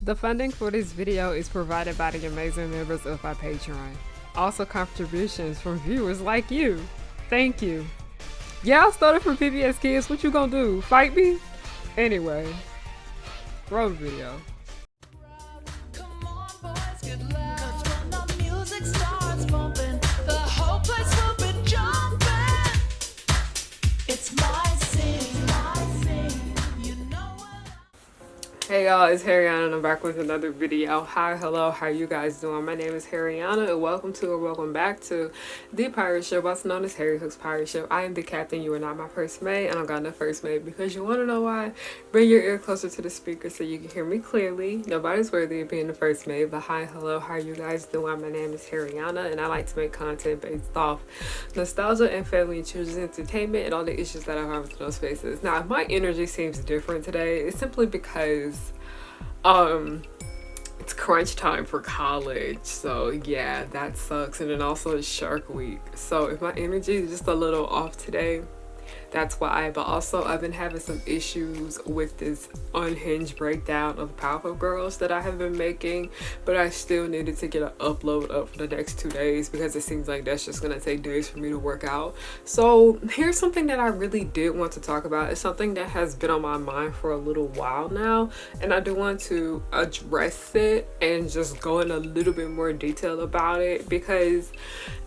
The funding for this video is provided by the amazing members of our Patreon. Also contributions from viewers like you. Thank you. Yeah, I started from PBS Kids. What you gonna do? Fight me? Anyway, roll the video. Come on, boys, get loud. 'Cause when the music starts bumping, the whole place will be jumping. It's my scene, you know what? Hey y'all, it's Harriana and I'm back with another video. Hi, hello, how you guys doing? My name is Harriana and welcome to or welcome back to the pirate ship, also known as Harry Hook's Pirate Ship. I am the captain, you are not my first mate, and I'm not the first mate because you want to know why? Bring your ear closer to the speaker so you can hear me clearly. Nobody's worthy of being the first mate, but hi, hello, how you guys doing? My name is Harriana and I like to make content based off nostalgia and family and children's entertainment and all the issues that I have with those spaces. Now, if my energy seems different today, it's simply because it's crunch time for college, so yeah, that sucks. And then also it's Shark Week, so if my energy is just a little off today, that's why. But also I've been having some issues with this unhinged breakdown of Powerpuff Girls that I have been making, but I still needed to get an upload up for the next 2 days because it seems like that's just gonna take days for me to work out. So here's something that I really did want to talk about. It's something that has been on my mind for a little while now, and I do want to address it and just go in a little bit more detail about it because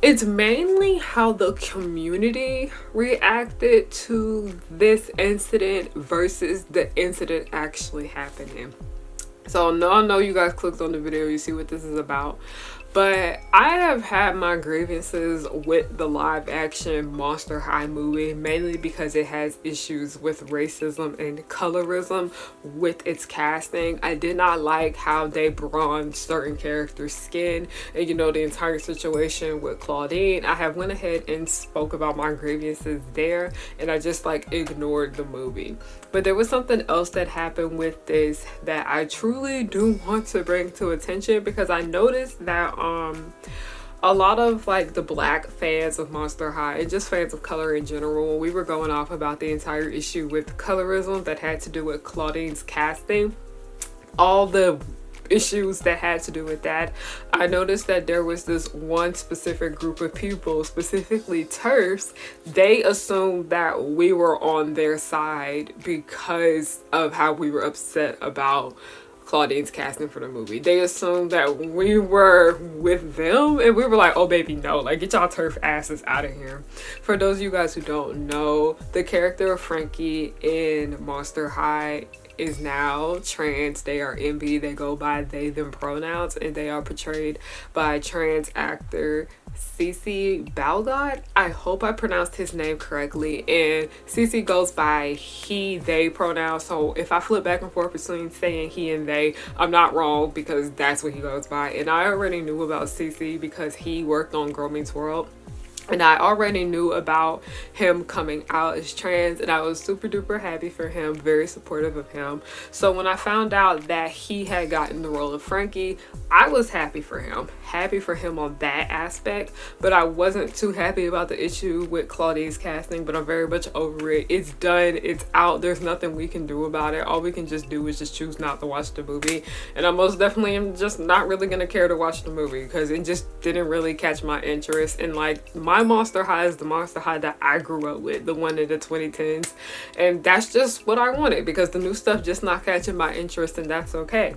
it's mainly how the community reacted to this incident versus the incident actually happening. So now I know you guys clicked on the video, you see what this is about. But I have had my grievances with the live action Monster High movie, mainly because it has issues with racism and colorism with its casting. I did not like how they bronzed certain characters' skin, and you know, the entire situation with Claudine. I have went ahead and spoke about my grievances there, and I just like ignored the movie. But there was something else that happened with this that I truly do want to bring to attention, because I noticed that a lot of like the black fans of Monster High and just fans of color in general, when we were going off about the entire issue with colorism that had to do with Claudine's casting, all the issues that had to do with that, I noticed that there was this one specific group of people, specifically TERFs. They assumed that we were on their side because of how we were upset about Claudine's casting for the movie. They assumed that we were with them, and we were like, oh baby, no, like get y'all TERF asses out of here. For those of you guys who don't know, the character of Frankie in Monster High is now trans. They are MB, they go by they them pronouns, and they are portrayed by trans actor CC Balgod. I hope I pronounced his name correctly, and CC goes by he they pronouns, so if I flip back and forth between saying he and they, I'm not wrong because that's what he goes by. And I already knew about CC because he worked on Girl Meets World, and I already knew about him coming out as trans, and I was super duper happy for him, very supportive of him. So when I found out that he had gotten the role of Frankie, I was happy for him on that aspect, but I wasn't too happy about the issue with Claudine's casting. But I'm very much over it. It's done, it's out, there's nothing we can do about it. All we can just do is just choose not to watch the movie, and I most definitely am just not really gonna care to watch the movie because it just didn't really catch my interest. And like, my Monster High is the Monster High that I grew up with, the one in the 2010s, and that's just what I wanted because the new stuff just not catching my interest, and that's okay.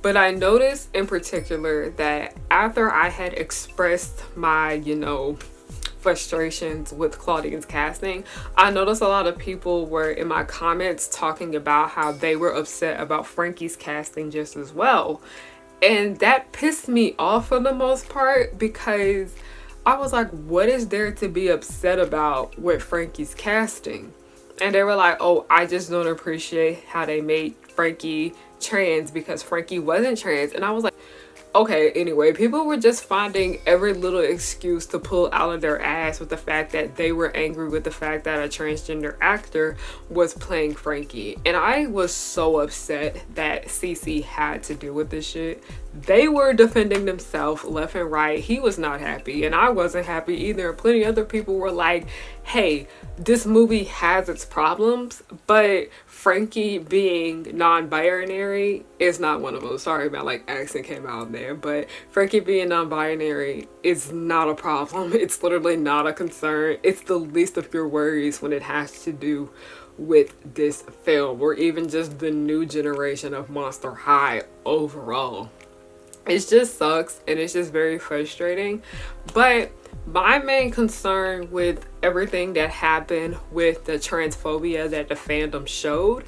But I noticed in particular that after I had expressed my, you know, frustrations with Claudine's casting, I noticed a lot of people were in my comments talking about how they were upset about Frankie's casting just as well. And that pissed me off for the most part, because I was like, what is there to be upset about with Frankie's casting? And they were like, oh, I just don't appreciate how they made Frankie trans because Frankie wasn't trans. And I was like, okay, anyway, people were just finding every little excuse to pull out of their ass with the fact that they were angry with the fact that a transgender actor was playing Frankie. And I was so upset that CC had to deal with this shit. They were defending themselves left and right. He was not happy, and I wasn't happy either. Plenty of other people were like, hey, this movie has its problems, but Frankie being non-binary is not one of them. Sorry, my like accent came out there, but Frankie being non-binary is not a problem. It's literally not a concern. It's the least of your worries when it has to do with this film, or even just the new generation of Monster High overall. It just sucks and it's just very frustrating. But my main concern with everything that happened with the transphobia that the fandom showed,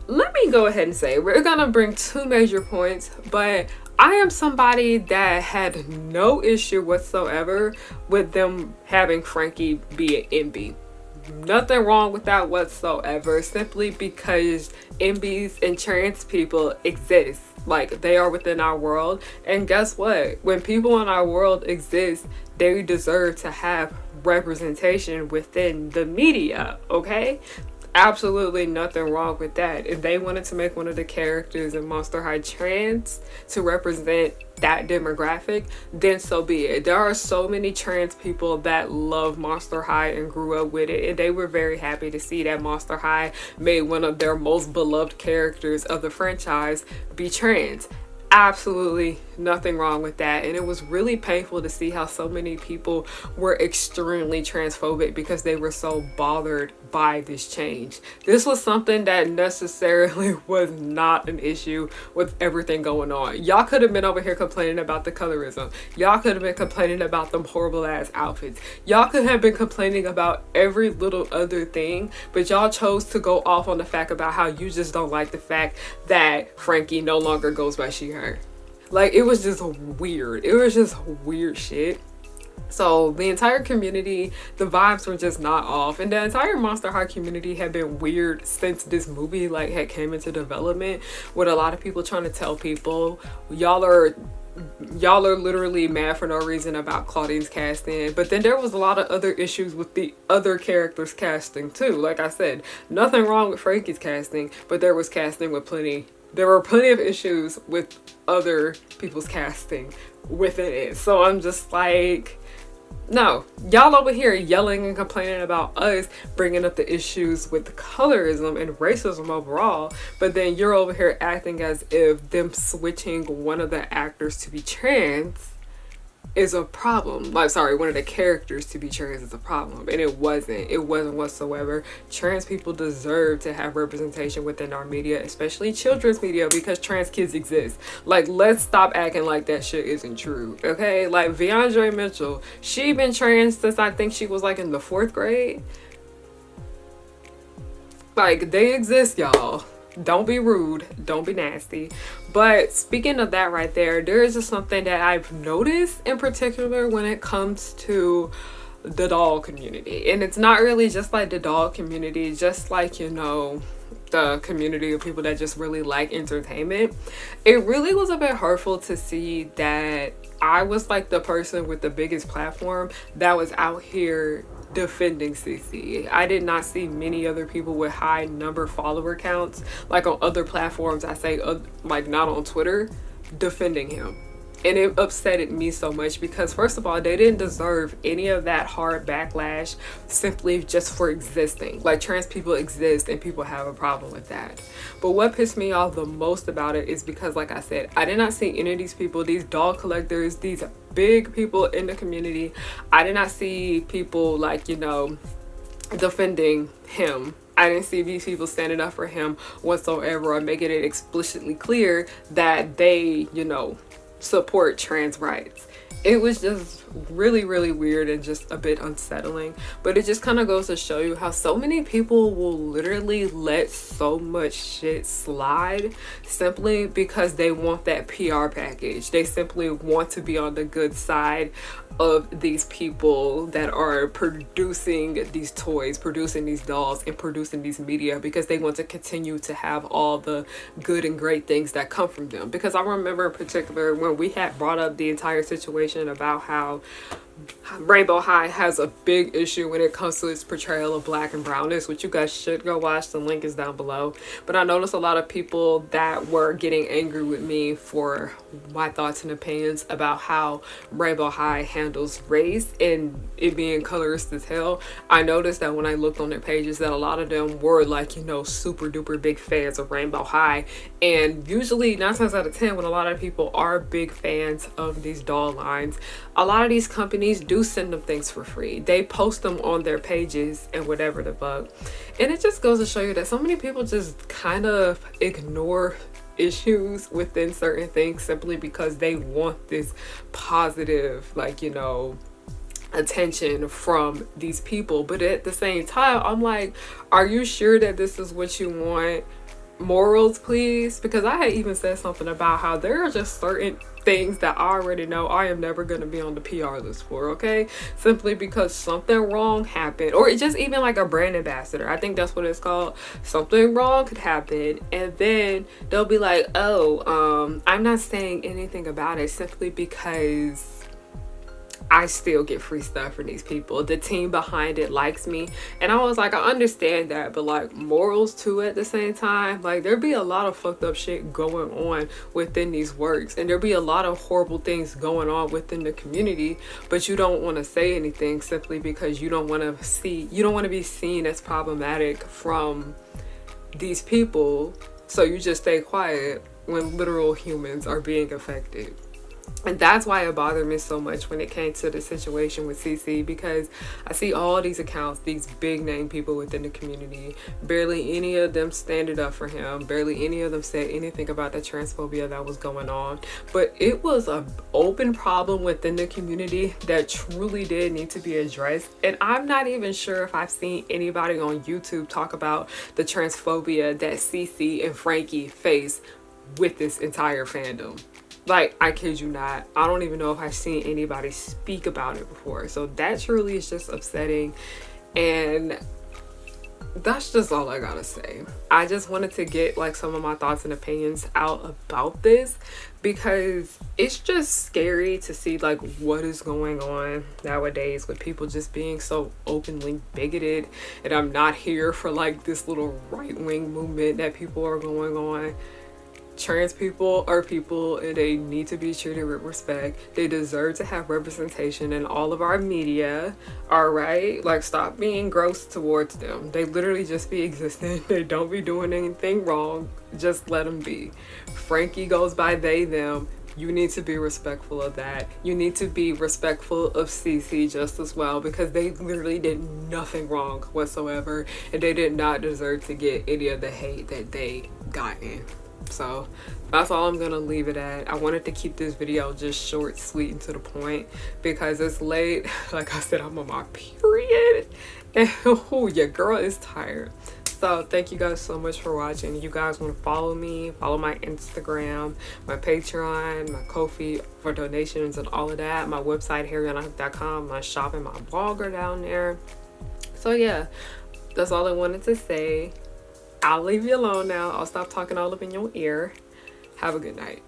let me go ahead and say we're gonna bring two major points, but I am somebody that had no issue whatsoever with them having Frankie be an MB. Nothing wrong with that whatsoever, simply because MBs and trans people exist. Like, they are within our world, and guess what? When people in our world exist, they deserve to have representation within the media, okay? Absolutely nothing wrong with that. If they wanted to make one of the characters in Monster High trans to represent that demographic, then so be it. There are so many trans people that love Monster High and grew up with it, and they were very happy to see that Monster High made one of their most beloved characters of the franchise be trans. Absolutely nothing wrong with that. And it was really painful to see how so many people were extremely transphobic because they were so bothered by this change. This was something that necessarily was not an issue with everything going on. Y'all could have been over here complaining about the colorism. Y'all could have been complaining about them horrible ass outfits. Y'all could have been complaining about every little other thing, but y'all chose to go off on the fact about how you just don't like the fact that Frankie no longer goes by she, her. Like, it was just weird. It was just weird shit. So the entire community, the vibes were just not off, and the entire Monster High community had been weird since this movie like had came into development, with a lot of people trying to tell people y'all are literally mad for no reason about Claudine's casting. But then there was a lot of other issues with the other characters casting too. Like I said, nothing wrong with Frankie's casting, but there were plenty of issues with other people's casting within it. So I'm just like, no, y'all over here yelling and complaining about us bringing up the issues with colorism and racism overall, but then you're over here acting as if them switching one of the actors to be trans is a problem. Like, sorry, one of the characters to be trans is a problem, and it wasn't whatsoever. Trans people deserve to have representation within our media, especially children's media, because trans kids exist. Like, let's stop acting like that shit isn't true, okay? Like, Viandre Mitchell, she been trans since I think she was like in the 4th grade. Like, they exist, y'all. Don't be rude, don't be nasty. But speaking of that right there is just something that I've noticed in particular when it comes to the doll community. And it's not really just like the doll community, just like, you know, the community of people that just really like entertainment. It really was a bit hurtful to see that I was like the person with the biggest platform that was out here defending CC. I did not see many other people with high number follower counts, like on other platforms, I say, like not on Twitter, defending him. And it upsetted me so much because, first of all, they didn't deserve any of that hard backlash simply just for existing. Like, trans people exist and people have a problem with that. But what pissed me off the most about it is because, like I said, I did not see any of these people, these doll collectors, these big people in the community. I did not see people like, you know, defending him. I didn't see these people standing up for him whatsoever or making it explicitly clear that they, you know, support trans rights. It was just really, really weird and just a bit unsettling. But it just kind of goes to show you how so many people will literally let so much shit slide simply because they want that PR package. They simply want to be on the good side of these people that are producing these toys, producing these dolls, and producing these media, because they want to continue to have all the good and great things that come from them. Because I remember in particular when we had brought up the entire situation about how Rainbow High has a big issue when it comes to its portrayal of black and brownness, which you guys should go watch. The link is down below. But I noticed a lot of people that were getting angry with me for my thoughts and opinions about how Rainbow High handles race and it being colorist as hell. I noticed that when I looked on their pages that a lot of them were like, you know, super duper big fans of Rainbow High. And usually 9 times out of 10, when a lot of people are big fans of these doll lines, a lot of these companies do send them things for free. They post them on their pages and whatever the fuck. And it just goes to show you that so many people just kind of ignore issues within certain things simply because they want this positive, like, you know, attention from these people. But at the same time, I'm like, are you sure that this is what you want? Morals, please. Because I had even said something about how there are just certain things that I already know I am never going to be on the PR list for, okay? Simply because something wrong happened, or it's just even like a brand ambassador. I think that's what it's called. Something wrong could happen, and then they'll be like, oh, I'm not saying anything about it simply because I still get free stuff from these people. The team behind it likes me. And I was like, I understand that, but like morals too at the same time. Like there'd be a lot of fucked up shit going on within these works. And there'd be a lot of horrible things going on within the community, but you don't want to say anything simply because you don't want to be seen as problematic from these people. So you just stay quiet when literal humans are being affected. And that's why it bothered me so much when it came to the situation with CC, because I see all these accounts, these big name people within the community, barely any of them standing up for him, barely any of them said anything about the transphobia that was going on. But it was an open problem within the community that truly did need to be addressed. And I'm not even sure if I've seen anybody on YouTube talk about the transphobia that CC and Frankie face with this entire fandom. Like, I kid you not, I don't even know if I've seen anybody speak about it before. So that truly is just upsetting. And that's just all I gotta say. I just wanted to get like some of my thoughts and opinions out about this, because it's just scary to see like what is going on nowadays with people just being so openly bigoted. And I'm not here for like this little right-wing movement that people are going on. Trans people are people and they need to be treated with respect. They deserve to have representation in all of our media, all right? Like, stop being gross towards them. They literally just be existing. They don't be doing anything wrong. Just let them be. Frankie goes by they, them. You need to be respectful of that. You need to be respectful of CC just as well, because they literally did nothing wrong whatsoever, and they did not deserve to get any of the hate that they got in. So that's all I'm gonna leave it at. I wanted to keep this video just short, sweet, and to the point because it's late. Like I said, I'm on my period and oh, your girl is tired. So thank you guys so much for watching. You guys want to follow me, follow my Instagram, my Patreon, my Ko-fi for donations and all of that, my website harryonahooke.com, my shop and my blog are down there. So yeah, that's all I wanted to say. I'll leave you alone now. I'll stop talking all up in your ear. Have a good night.